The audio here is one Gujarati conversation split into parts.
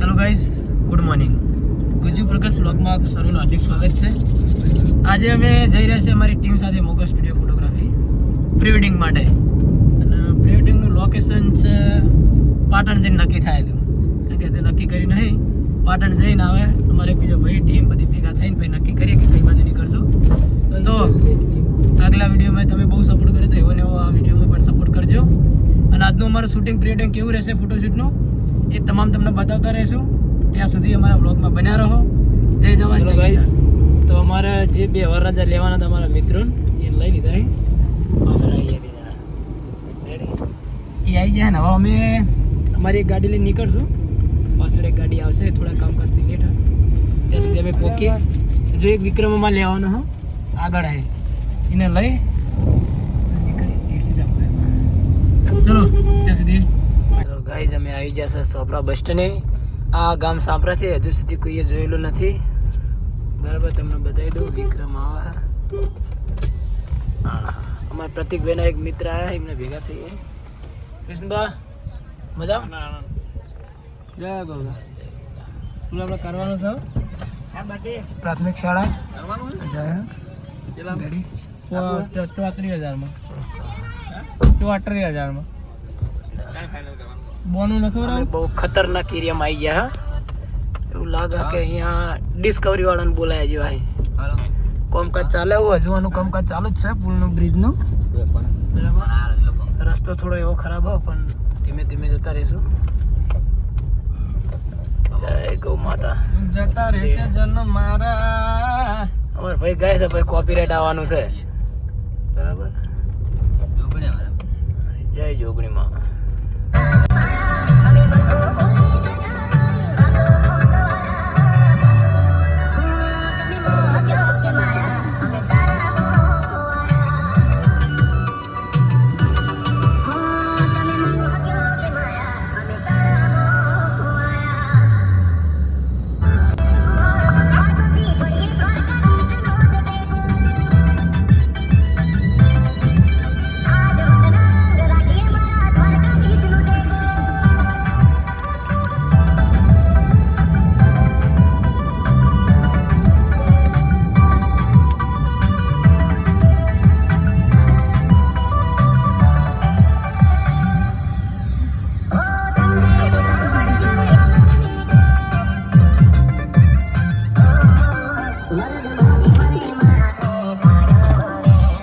Hello guys, good morning. Guju Prakash બ્લોગમાં આપ સર્વનું હાર્દિક સ્વાગત છે. આજે અમે જઈ રહ્યા છીએ અમારી ટીમ સાથે Mogal studio photography pre wedding માટે. અને પ્રી વેડિંગનું લોકેશન છે પાટણ જઈને નક્કી થાય હતું, કારણ કે હજુ નક્કી કરી નહીં. પાટણ જઈને આવે અમારે બીજો ભાઈ ટીમ બધી ભેગા થઈને ભાઈ નક્કી કરીએ કે કઈ બાજુ નીકળશું. તો આગલા વિડીયોમાં તમે બહુ સપોર્ટ કર્યો તો એવો ને એવો આ વિડીયોમાં પણ સપોર્ટ કરજો. અને આજનું અમારું શૂટિંગ પ્રી વેડિંગ કેવું રહેશે ફોટોશૂટનું એ તમામ તમને બતાવતા રહીશું. ત્યાં સુધી અમારા બ્લોગમાં બન્યા રહો. જય જવાન જય કિસાન. તો અમારે જે બે વરરાજા લેવાના હતા અમારા મિત્રો એને લઈ લીધા. પાછળ આવી ગયા બે જણા રેડી એ આવી જાય ને. હવે અમે અમારી એક ગાડી લઈને નીકળશું. પાછળ એક ગાડી આવશે થોડા કામકાજથી લેટ. ત્યાં સુધી અમે પહોંચીએ. જો એક વિક્રમમાં લેવાનો હા આગળ આવે એને લઈ ચલો ત્યાં સુધી. ગાઈઝ અમે આવી ગયા છે સોપરા બસ સ્ટેન્ડે. આ ગામ સાંપરા છે, હજુ સુધી કોઈએ જોયેલું નથી. બરાબર, તમને બતાવી દઉં. વિક્રમ આવે અમારા પ્રતિકભાઈના એક મિત્ર આવ્યા, એમને ભેગા થઈએ. કૃષ્ણબા મજા જય ગોગા. શું આપણે કરવાનું છે પ્રાથમિક શાળા કરવાનું 32,000માં 32,000માં બોનું નથી. બહુ ખતરનાક એરિયામાં આવી ગયા. એવું લાગે કે અહીંયા ડિસ્કવરી વાળાને બોલાયા જેવા કામકાજ ચાલે. એવું હજુ આનું કામકાજ ચાલુ જ છે પુલનું, બ્રિજનું. બરાબર, રસ્તો થોડો એવો ખરાબ હોય પણ ધીમે ધીમે જતા રહીશું. જય ગૌ માતા. જતા રહેશે જન મારા. અમાર ભાઈ ગાય છે ભાઈ, કોપીરાઈટ આવવાનું છે. બરાબર, જય જોગણી માં.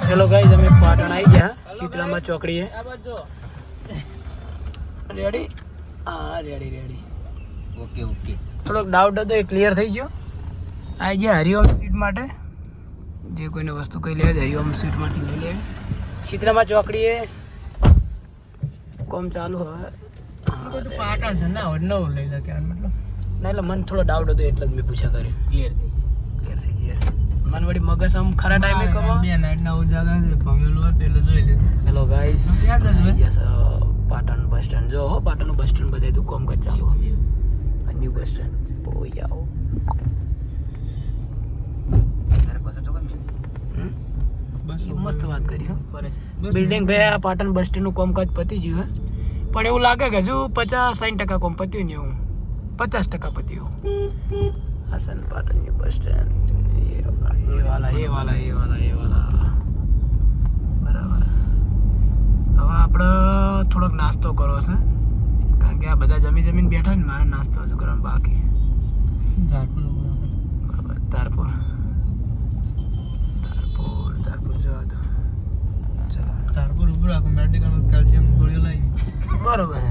હેલો ગાઈઝ, અમે પાટણ આવી ગયા શીતળામાં ચોકડીએ. રેડી? હા રેડી રેડી. Okay okay. થોડોક ડાઉટ હતો એ ક્લિયર થઈ ગયો. આવી ગયા હરિઓમ સીટ માટે. જે કોઈને વસ્તુ કઈ લેવા હરિઓમ સીટ માટે લઈ લે. શીતળામાં ચોકડીએ કોમ ચાલુ હવે. પાટણ છે ના નવું લઈ લે કે મતલબ ના, એટલે મને થોડો ડાઉટ હતો એટલે જ મેં પૂછા કર્યો. ક્લિયર થઈ ગયા. મને વળી મગજ આમ ખરા ટાઈમે કમા બે નાઈટના ઉજાગર એટલે ભમેલું હતું એટલે જોઈ લીધું. Hello guys, Patan bus stand. જો હો પાટણનું બસ સ્ટેન્ડ બતાવી દઉં. કોમકાજ ચાલુ ન્યુ બસ સ્ટેન્ડ. ઓય આવો મસ્ત વાત કરી હો. બિલ્ડિંગ ભાઈ આ પાટણ બસ સ્ટેન્ડનું કોમકાજ પતી ગયું હે, પણ એવું લાગે કે હજુ 50-60% કોમ પત્યું ને એવું 50% પત્યું. Hasan Patan new bus stand. ये वाला બરાબર. હવે આપણે થોડોક નાસ્તો કરવો છે, કારણ કે આ બધા જમીન બેઠા ને. મારે નાસ્તો હજુ કરવાનો બાકી. તારપુર જવા દો. ચાલો તારપુર ઉપર આખું મેડિકલ કેલ્શિયમ ગોળીઓ લઈ. બરોબર.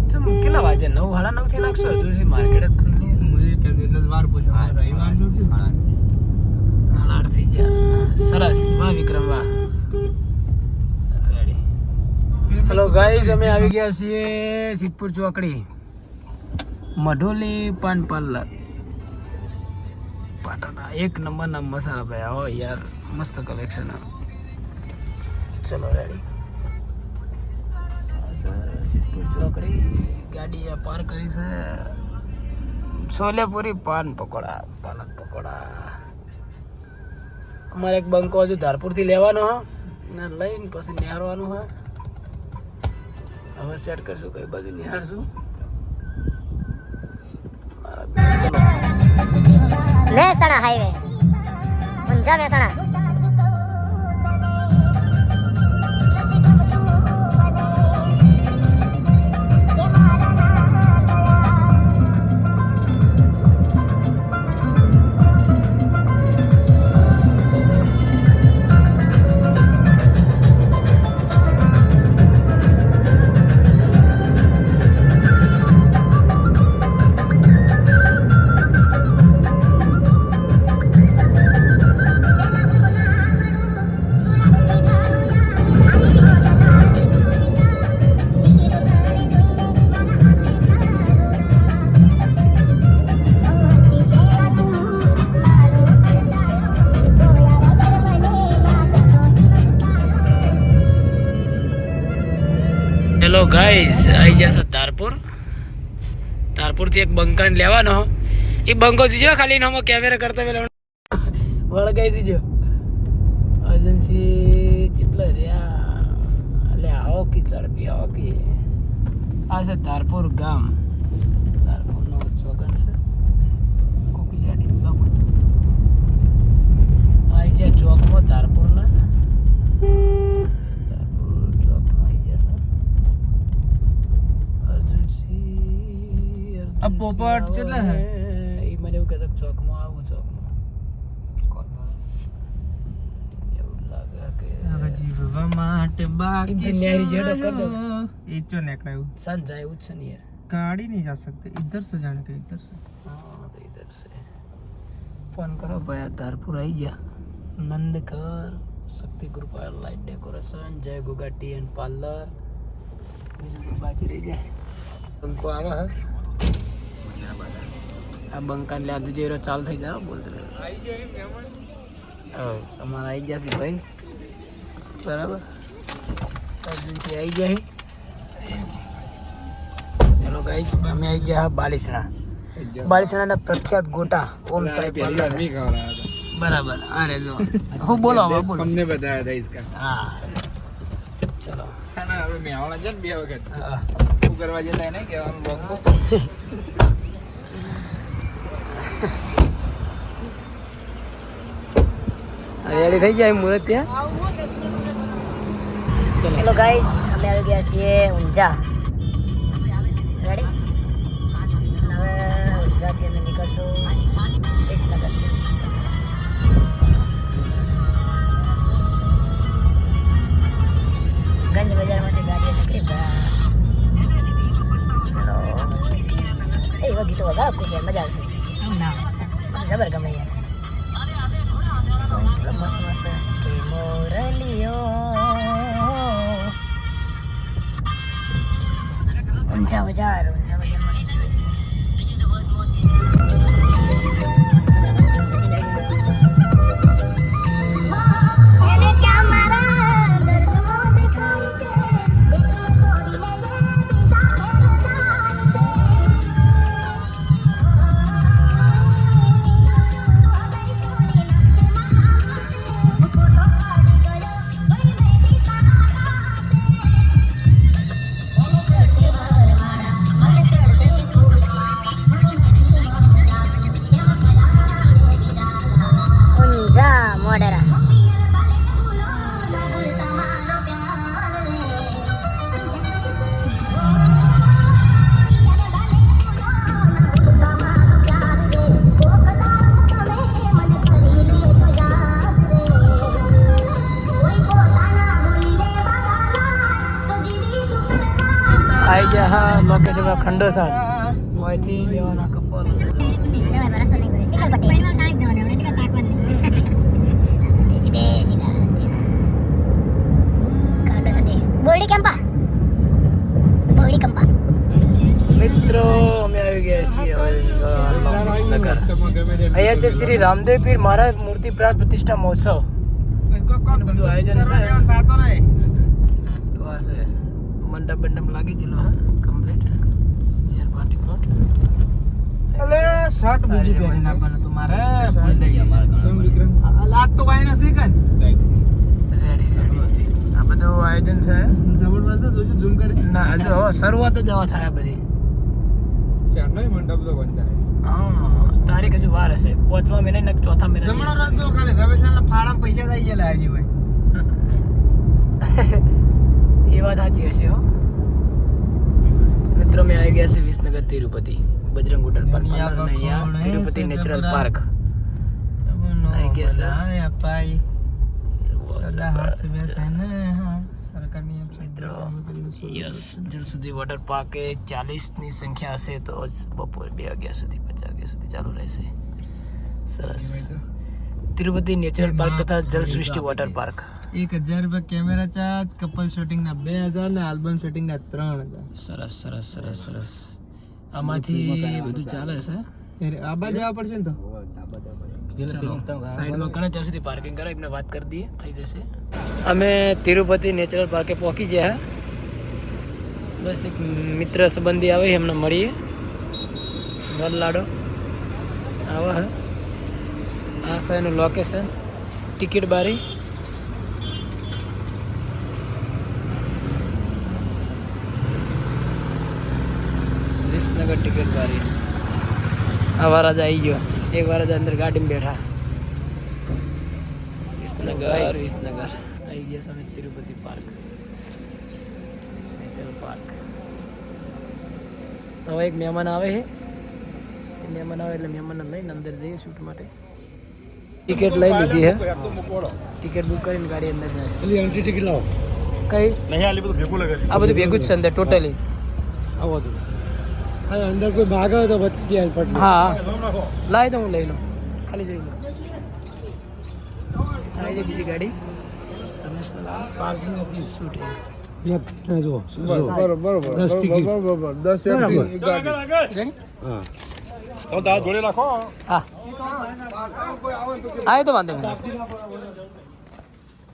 ચમ કેટલા વાગે? 9 સાડા 9 થી લાગશો. હજુ માર્કેટ જ ખુલ્લી એટલે વાર પૂછવા રવિવાર જો છે. 8 થઈ ગયા. સરસ. વાહ વિક્રમ વાહ. રેડી. હેલો ગાઈઝ, અમે આવી ગયા છીએ સિદ્ધપુર ચોકડી, મઢોલી પાન પાર્લર પાટણ. એક નંબરના મસાલા ભાઈ. આવો યાર, મસ્ત કલેક્શન. ચલો રેડી. સિદ્ધપુર ચોકડી ગાડી પાર્ક કરી છે. છોલેપુરી પાન પકોડા, પાલક પકોડા. અમારે એક બંકો હજુ ધારપુરથી લેવાનો હા, ને લઈને પછી નિહાળવાનું હા. હવે સેટ કરશું કઈ બાજુ નિહાળશું. Mehsana highway Unjha Mehsana hello guys, આવી જશે તારપુર થી એક બંકાને લેવાનો. એ બંકો જોજો ખાલી નો કેમેરા કરતા પેલા વળગાઈ દીજો. એજન્સી ચિતલા રહ્યા એટલે આવો કી ચડપી આવો કી આ છે તારપુર ગામ. તારપુરનો ચોગન છે કોકિયાડી બાપુ આવી જાય ચોકમાં તારપુરના अब पोपट चला है એ મને એવું કહેતા ચોકમાં આવું ચોકમાં એવું લાગે કે જીવવા માટે બાકી न्यारी जेड़ा कर दो ये तो निकला है सन जाए उच्च नहीं है गाड़ी नहीं जा सकते इधर से जाने का इधर से हाँ तो इधर से फोन करो भैया तारपुर आई जा नंदकर शक्ति ग्रुप लाइट डेकोरेशन जय गोगा टी एंड पार्लर बाजी रही जाए उनको आवा है આ બંકા લે આજે જેરો ચાલ થઈ જાય બોલતો आई जाए मेहमान તમારા આવી જશે ભાઈ બરાબર એજન્સી આવી જાય. હેલો ગાઈસ, અમે આવી ગયા બાલીસણાના પ્રખ્યાત ગોટા ઓમ સાહેબ બરાબર. આ રે જો હું બોલો हमने बताया था इसका હા ચલો खाना હવે મેવાણા છે ને બે વખત હા શું કરવા જતા નહીં કહેવાનું બંકો રેડી થઈ જાય મુહૂર્ત ત્યાં. હેલો ગાઈસ, અમે આવી ગયા છીએ ઊંઝા. રેડી? હવે ઊંઝાથી અમે નીકળશું વિસનગર. ગંજ બજારમાંથી ગાડી નીકળી ચલો એ ગીતો વગા કોઈ મજા આવશે. મને જબર ગમે યાર. મસ્ત મસ્ત કે મોરલીઓ ઊંઝા બજારમાંથી જઈએ છીએ. આવી ગયા હા લોકેશન ખંડોસણ અહીંથી લેવાના કપલ મિત્રો અમે આવી ગયા છીએ વિસનગર. અહીંયા છે શ્રી રામદેવ પીર મહારાજ મૂર્તિ પ્રાણ પ્રતિષ્ઠા મહોત્સવ બધું આયોજન છે. તો આ છે મંડપ બંડપ લાગી ગયેલો હા કમ્પ્લીટ ચેર પાર્ટી પ્લોટ. અલે શર્ટ બીજી પહેરી નાખવાનું તું મારે કેમ વિક્રમ લાત તો વાયના છે કન રેડી આ બધું આયોજન છે. જબરદસ્ત જોજો ઝૂમ કરી ના હજુ હવે શરૂઆત જ આવા થાય બધી ચાર નહીં મંડપ ડબલો બંધાય. હા તારીખ હજુ વાર હશે 5મા મહિને ને 4થા મહિને જમણો રસ્તો ખાલી રમેશલાલના ફાળામાં પૈસા થઈ ગયેલા હજી હોય. એ વાત સાચી હશે હો મિત્રો મેં આવી ગયા છે વિસનગર તિરુપતિ બજરંગ હોટલ પર અહીંયા તિરુપતિ નેચરલ પાર્ક આવી ગયા છે આયા પાઈ સદા હાથ સે બેસે ને હા સરકાર નિયમ મિત્રો યસ જલ સુધી વોટર પાર્ક એ 40 ની સંખ્યા હશે તો બપોર 2 વાગ્યા સુધી 5 વાગ્યા સુધી ચાલુ રહેશે સરસ તિરુપતિ નેચરલ પાર્ક તથા જલ સૃષ્ટિ વોટર પાર્ક 1000 રૂપિયા કેમેરા ચાર્જ, કપલ શૂટિંગ ના 2000 ને આલ્બમ શૂટિંગ ના 3000. સરસ સરસ સરસ સરસ આમાંથી બધું ચાલે છે આબા દેવા પડશે ને તો ચલો સાઈડમાં કને ત્યાં સુધી પાર્કિંગ કરાય એમને વાત કરી દઈએ થઈ જશે અમે તિરુપતિ નેચરલ પાર્કે પહોંચી ગયા બસ એક મિત્ર સંબંધી આવે એમને મળીએ વરલાડો આવો હે આ છે એનું લોકેશન ટિકિટ બારી વિસનગર ટિકિટ બારી આ વરરાજ આવી ગયો એક વરરાજ અંદર ગાડીમાં બેઠા વિસનગર આવી ગયા સામે તિરુપતિ પાર્ક નેચરલ પાર્ક તો હવે એક મહેમાન આવે છે એ મહેમાન આવે એટલે મહેમાનને લઈને અંદર જઈએ શૂટ માટે ટિકિટ લઈ લીધી હે ટિકિટ બુક કરીને ગાડી અંદર જાય એલી એન્ટ્રી ટિકિટ લાવો કઈ નહીં આલી બધું ભેગું લગાડી આ બધું ભેગું જ છે અંદર ટોટલી આવો તો હા અંદર કોઈ ભાગે તો બચી જાય પટ હા લાવી દો હું લઈ લઉં ખાલી જોઈ લો આવી જાય બીજી ગાડી પાર્કિંગ હતી શૂટ જો બરોબર 10 ટિકિટ બરોબર 10 એક ગાડી હા સૌદા જોડે રાખો હા આયો તો વાંધો નહીં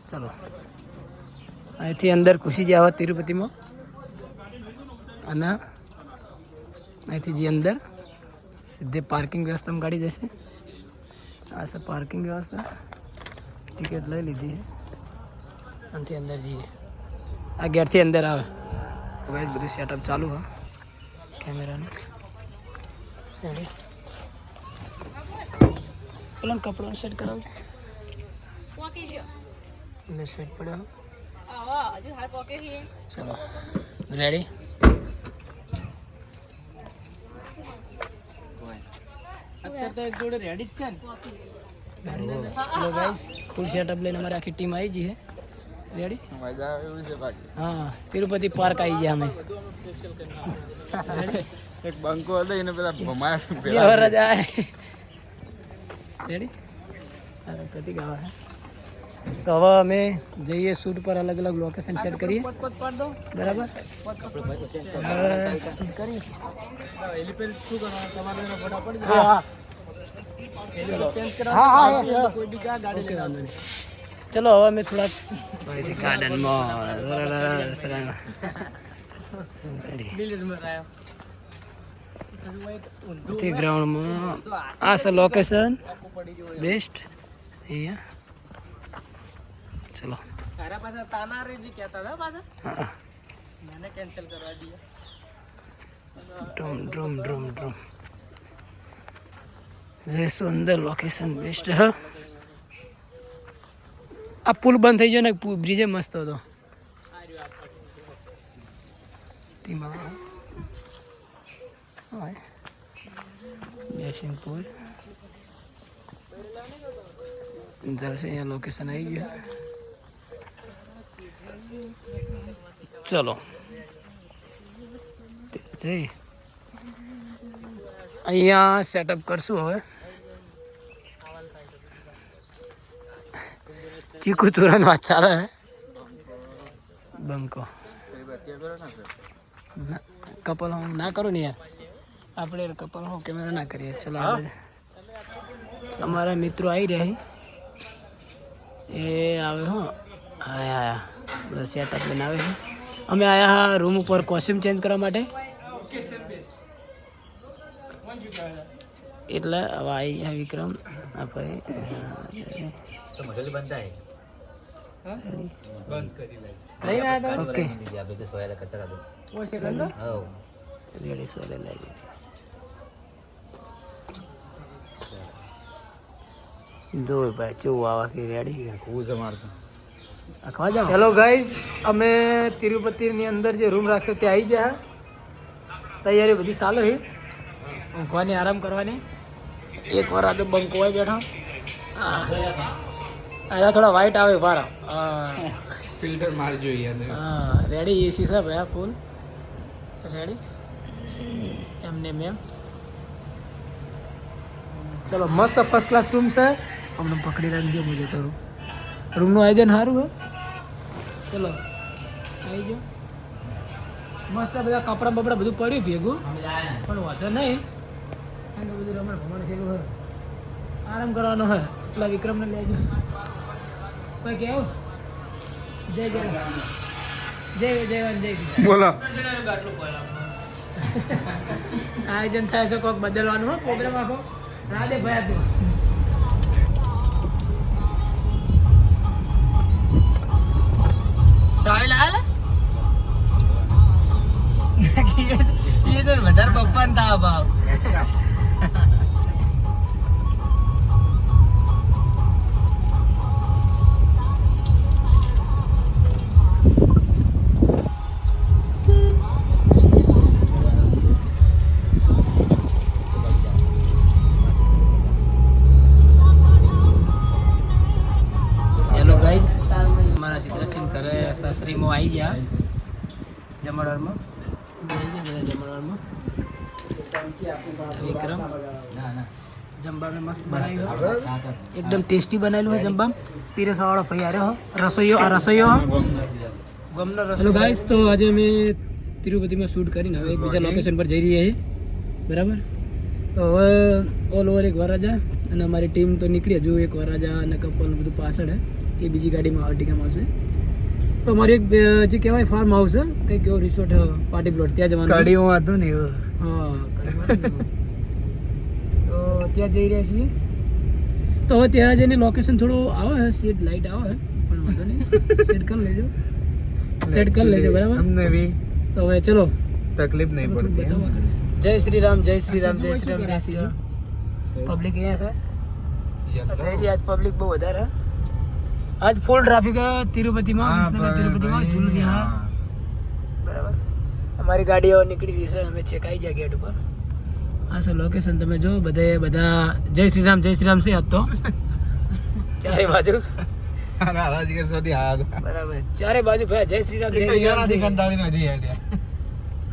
ચલો અહીંથી અંદર ઘૂસી જાવ તિરુપતિમાં અને અહીંથી જે અંદર સીધે પાર્કિંગ વ્યવસ્થામાં ગાડી જશે આ છે પાર્કિંગ વ્યવસ્થા ટિકિટ લઈ લીધી છે આનાથી અંદર જઈએ આ ગેટથી અંદર આવે બધું સેટઅપ ચાલુ હા કેમેરાનું પેલા કપડાં સેટ કરાવજો અંદર સેટ પડ્યો ચલો રેડી અત્યારે તો એક જોડે રેડી જ છે ને હેલો ગાઈસ ફૂલ સેટઅપ લઈને અમારી આખી ટીમ આવી ગઈ છે રેડી મજા આવે એવું છે બાકી હા તિરુપતિ પાર્ક આવી ગયા અમે એક બંકો હતો એને પેલા ભમાયા રજા રેડી અરે પ્રતિક આવા તો હવે અમે જઈએ શૂટ પર અલગ અલગ લોકેશન સેટ કરીએ બરાબર શૂટ કરીએ ચલો હવે અમે થોડાક ગાર્ડનમાં ગ્રાઉન્ડમાં આ છે લોકેશન બેસ્ટ અહીંયા ચલો ડ્રમ જઈશું અંદર લોકેશન બેસ્ટ હ આ પુલ બંધ થઈ ગયો ને બ્રિજે મસ્ત હતો પુલ જલસે અહીંયા લોકેશન આવી ગયું ચલો જઈ અહીંયા સેટઅપ કરશું હવે ચીકુ ચોરાનો વાત ચાલે બંકો કપલ હું ના કરું ને યાર આપણે કપલ હું કેમેરા ના કરીએ ચલો આપણે અમારા મિત્રો આવી રહ્યા એ આવે હો આયા બધા સેટઅપ લઈને આવે છે અમે આયા રૂમ ઉપર કોસ્ટ્યુમ ચેન્જ કરવા માટે એટલે હવે આવી વિક્રમ આપણે ઓકે રેડી સોયલે લાગી જો ભાઈ ચેવું આવા રેડી હેલો ગાઈઝ, અમે તિરુપતિની અંદર જે રૂમ રાખ્યો ત્યાં આવી ગયા. તૈયારી બધી ચાલુ છે, ઊંઘવાની આરામ કરવાની. એક વાર આ તો બંકો હોય બેઠા. હા થોડા વાઇટ આવે વારા. ફિલ્ટર મારજો યાર. હા રેડી, એસી છે ભાઈ ફૂલ રેડી એમને મેમ. ચલો મસ્ત ફર્સ્ટ ક્લાસ રૂમ છે. અમને પકડી રાખજો મજા કરું. રૂમનું આયોજન સારું હે. ચલો આવી જાઓ. મસ્ત બધા કપડાં બપડા બધું પડ્યું ભેગું, પણ વાંધો નહીં. અને બધું રમણ ભમણ થયેલું હોય, આરામ કરવાનો હોય. પેલા વિક્રમને લેજો. કોઈ કેવું જય જય જય જય જય બોલો. આયોજન થાય છે કોઈક બદલવાનું હોય પ્રોગ્રામ આખો. રાધે ભાઈ તું ચાલે લાલે ये तो વધારે બપ્પાન તા ભાવ. હેલો ગાઈસ, મારા સિદ્ધરાજ ઘરે સાસરીમાં આવી ગયા જમણવારમાં. વિક્રમ જમવા મેં મસ્ત બનાવ્યું, એકદમ ટેસ્ટી બનાવેલું હોય જમવા. પીરસવાળો ભાઈ આવ્યો રસોઈયો ગમનો રસો. હેલો ગાઈસ, તો આજે અમે તિરુપતિમાં શૂટ કરીને હવે એક બીજા લોકેશન પર જઈ રહ્યા છીએ, બરાબર. તો હવે ઓલ ઓવર એક વરરાજા અને અમારી ટીમ તો નીકળી. હજુ એક વરરાજા અને કપલ બધું પાછળ હે, એ બીજી ગાડીમાં અર્ટિગામાં આવશે. તો અમારી એક જે કહેવાય ફાર્મ હાઉસ છે, કંઈક એવો રિસોર્ટ પાર્ટી પ્લોટ, ત્યાં જવાનું. ગાડીમાં હતું ને હા તો ત્યાં જઈ રહ્યા છીએ. તો હવે ત્યાં જઈને લોકેશન થોડું આવે છે, સીટ લાઇટ આવે પણ વાંધો નહીં, સેટ કરી લેજો બરાબર. અમને બી તો હવે ચલો, તકલીફ નહીં પડતી. જય શ્રી રામ જય શ્રી રામ જય શ્રી રામ જય શ્રી રામ. પબ્લિક અહીંયા છે, આજ પબ્લિક બહુ વધારે. આજ ફૂલ ટ્રાફિક તિરુપતિમાં, વિસનગર તિરુપતિમાં જૂલ વિહાર, બરાબર. અમારી ગાડીઓ નીકળી રહી છે, અમે ચેક આવી ગયા ગેટ ઉપર. હા સર લોકેશન તમે જો. બધા જય શ્રી રામ છે આજ તો ચારે બાજુ, બરાબર. ચારે બાજુ ભાઈ જય શ્રી રામ જય શ્રી રામ.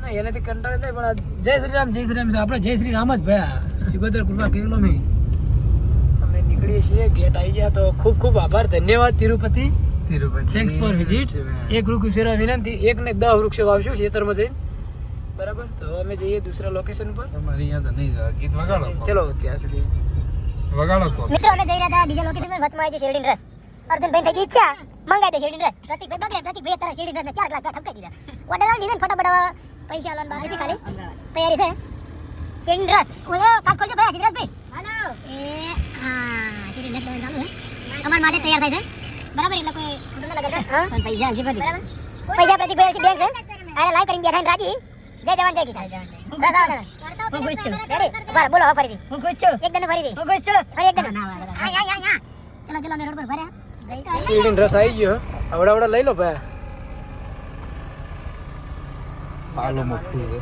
ના એનાથી કંટાળી થાય, પણ જય શ્રી રામ છે. આપણે જય શ્રી રામ જ ભાઈ. સિગોતર કૃપા કેવલો મેં. અમે નીકળીએ છીએ, ગેટ આવી ગયા. તો ખૂબ ખૂબ આભાર, ધન્યવાદ તિરુપતિ. Thanks for visit. એક વૃક્ષ સેવા વિનંતી, 1 ને 10 વૃક્ષો વાવશું ખેતરમાં જઈને, બરાબર. તો અમે જઈએ દૂસરા લોકેશન પર. તમારી યાદ નહીં ગીત વગાડો. ચલો ત્યાં સુધી વગાડો કો. મિત્રો અમે જઈ રહ્યા હતા બીજા લોકેશન પર. વચમાં આવી શેરડીન રસ. અર્જુનભાઈ થઈ ગઈ ઈચ્છા, મંગાઈ દે શેરડીન રસ. પ્રતિકભાઈ બગડે, પ્રતિકભાઈ તારા શેરડીન રસ ને 4 ગ્લાસ ઠપકાઈ દીધા. ઓર્ડર આવી દીધા ફટાફટ. પૈસા આલવાના બાકી છે, ખાલી તૈયારી છે. શેરડીન રસ ઓલો કાચ ખોલજો ભાઈ. સિદ્ધરાજભાઈ હાલો. એ હા શેરડીન રસ લેવાનું ચાલુ છે અમાર માટે. તૈયાર થાય છે બરાબર, એટલે કોઈ ખોટું ના લગાડતા. હા પણ પૈસા હજી બરાબર. પૈસા પ્રતિકભાઈ હજી બેંક છે. અરે લાઈવ કરીને બેઠા રાજી. જય જવાન જય કિસાન. બસ આવો. હું ખુશ છું. રેડી બરાબર. બોલો હવે ફરીથી. હું ખુશ છું. એકદમ ફરીથી. હું ખુશ છું. ફરી એકદમ. ચલો ચલો અમે રોડ પર ભર્યા. શેરડીન રસ આવી ગયો. આવડા લઈ લો ભાઈ. પાલો મોકું છે.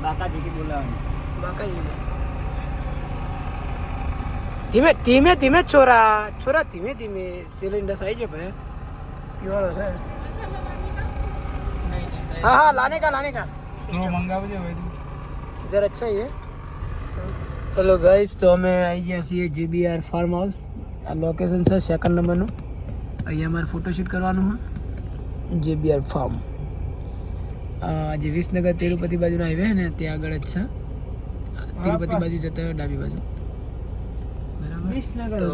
બાકાજી બોલાવવાનું. બાકાજી ધીમે ધીમે છોરા ધીમે શેરડીન રસ આવી ગયો ભાઈ. પીવાનો છે. हाँ लाने का સ્ટ્રો મંગાવજો ભાઈ. इधर अच्छा ही है. हेलो गाइस, तो અમે આવી ગયા છીએ JBR ફાર્મ હાઉસ. આ લોકેશન છે 2nd નંબરનું. અહીંયા અમારે ફોટોશૂટ કરવાનું છે. JBR ફાર્મ જે વિસનગર તિરુપતિ બાજુનો હાઈવે ને ત્યાં આગળ જ છે. તિરુપતિ બાજુ જતા ડાબી બાજુ, બરાબર. તો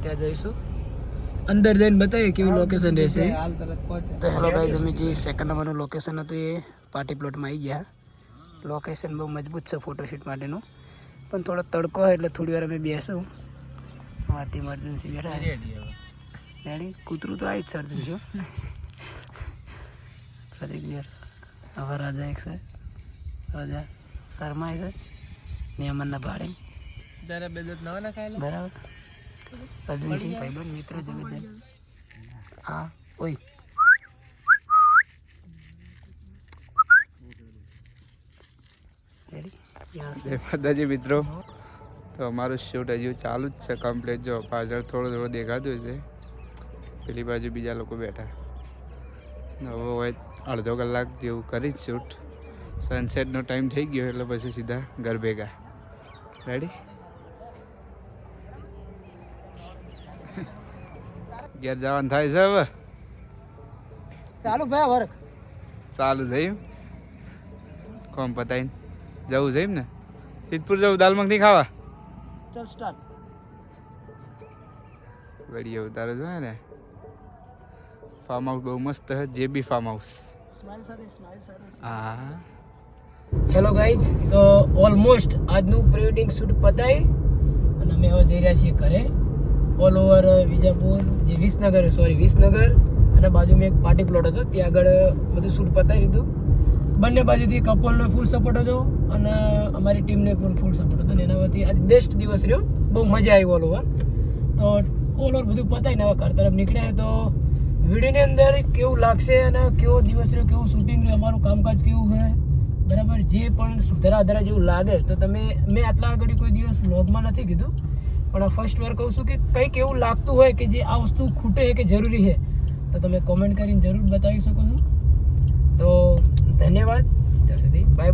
ત્યાં જઈશું. અંદર જઈને બતાવીએ કેવું લોકેશન રહેશે. તો હેલો ગાઈઝ, અમે જે 2nd નંબરનું લોકેશન હતું એ પાર્ટી પ્લોટમાં આવી ગયા. લોકેશન બહુ મજબૂત છે ફોટોશૂટ માટેનું, પણ થોડો તડકો હોય એટલે થોડી વાર અમે બેસું. અમારી ઇમરજન્સી બેઠા રેડી. કૂતરું તો આવી જ સર્જન છો. ફરી યાર હવે રાજા એક છે, રાજા શર્મા છે ને અમરના ભાડે તારા બે દોત નવા ના ખાયેલા બરાબર અર્જુનસિંહ ભાઈબંધ મિત્ર જગત હા ઓય જય માતાજી મિત્રો. તો અમારું શૂટ હજુ ચાલુ જ છે કમ્પ્લીટ. જો પાછળ થોડું દેખાતું છે, પેલી બાજુ બીજા લોકો બેઠા. હવે હોય અડધો કલાક જેવું કરી જ શૂટ. સનસેટનો ટાઈમ થઈ ગયો એટલે પછી સીધા ઘર ભેગા. રેડી? ઘેર જવાનું થાય છે હવે. ચાલુ ભાઈ વર્ક ચાલુ છે એમ. કોમ પતાવીને જવું છે એમ ને? સિદ્ધપુર જવું દાલ મખની ખાવા? ચલ સ્ટાર્ટ. વળી ઉતારો જો ને. ફાર્મ હાઉસ બહુ મસ્ત છે, જે બી ફાર્મ હાઉસ. સ્માઈલ સાથે હા. હેલો ગાઈઝ, તો ઓલમોસ્ટ આજનું પ્રી વેડિંગ શૂટ પતાવી અને અમે હવે જઈ રહ્યા છીએ ઘરે. ઓલ ઓવર વિજાપુર જે વિસનગર અને બાજુમાં એક પાર્ટી પ્લોટ હતો ત્યાં આગળ બધું શૂટ પતાવી દીધું. બંને બાજુથી કપલનો ફૂલ સપોર્ટ હતો અને અમારી ટીમને પણ ફૂલ સપોર્ટ હતો ને એના વતી આજ બેસ્ટ દિવસ રહ્યો. બહુ મજા આવી ઓલ ઓવર. તો ઓલ ઓવર બધું પતાવીને હવે ઘર તરફ નીકળ્યા. તો વિડીયોની અંદર કેવું લાગશે અને કેવો દિવસ રહ્યો, કેવું શૂટિંગ રહ્યું, અમારું કામકાજ કેવું છે બરાબર, જે પણ સુધારા જેવું લાગે તો તમે મેં આટલા આગળ કોઈ દિવસ વ્લોગમાં નથી કીધું પણ આ ફર્સ્ટ વાર કહું છું કે કંઈક એવું લાગતું હોય કે જે આ વસ્તુ ખૂટે કે જરૂરી છે તો તમે કોમેન્ટ કરીને જરૂર બતાવી શકો છો. તો ધન્યવાદ. ત્યાં સુધી બાય બાય.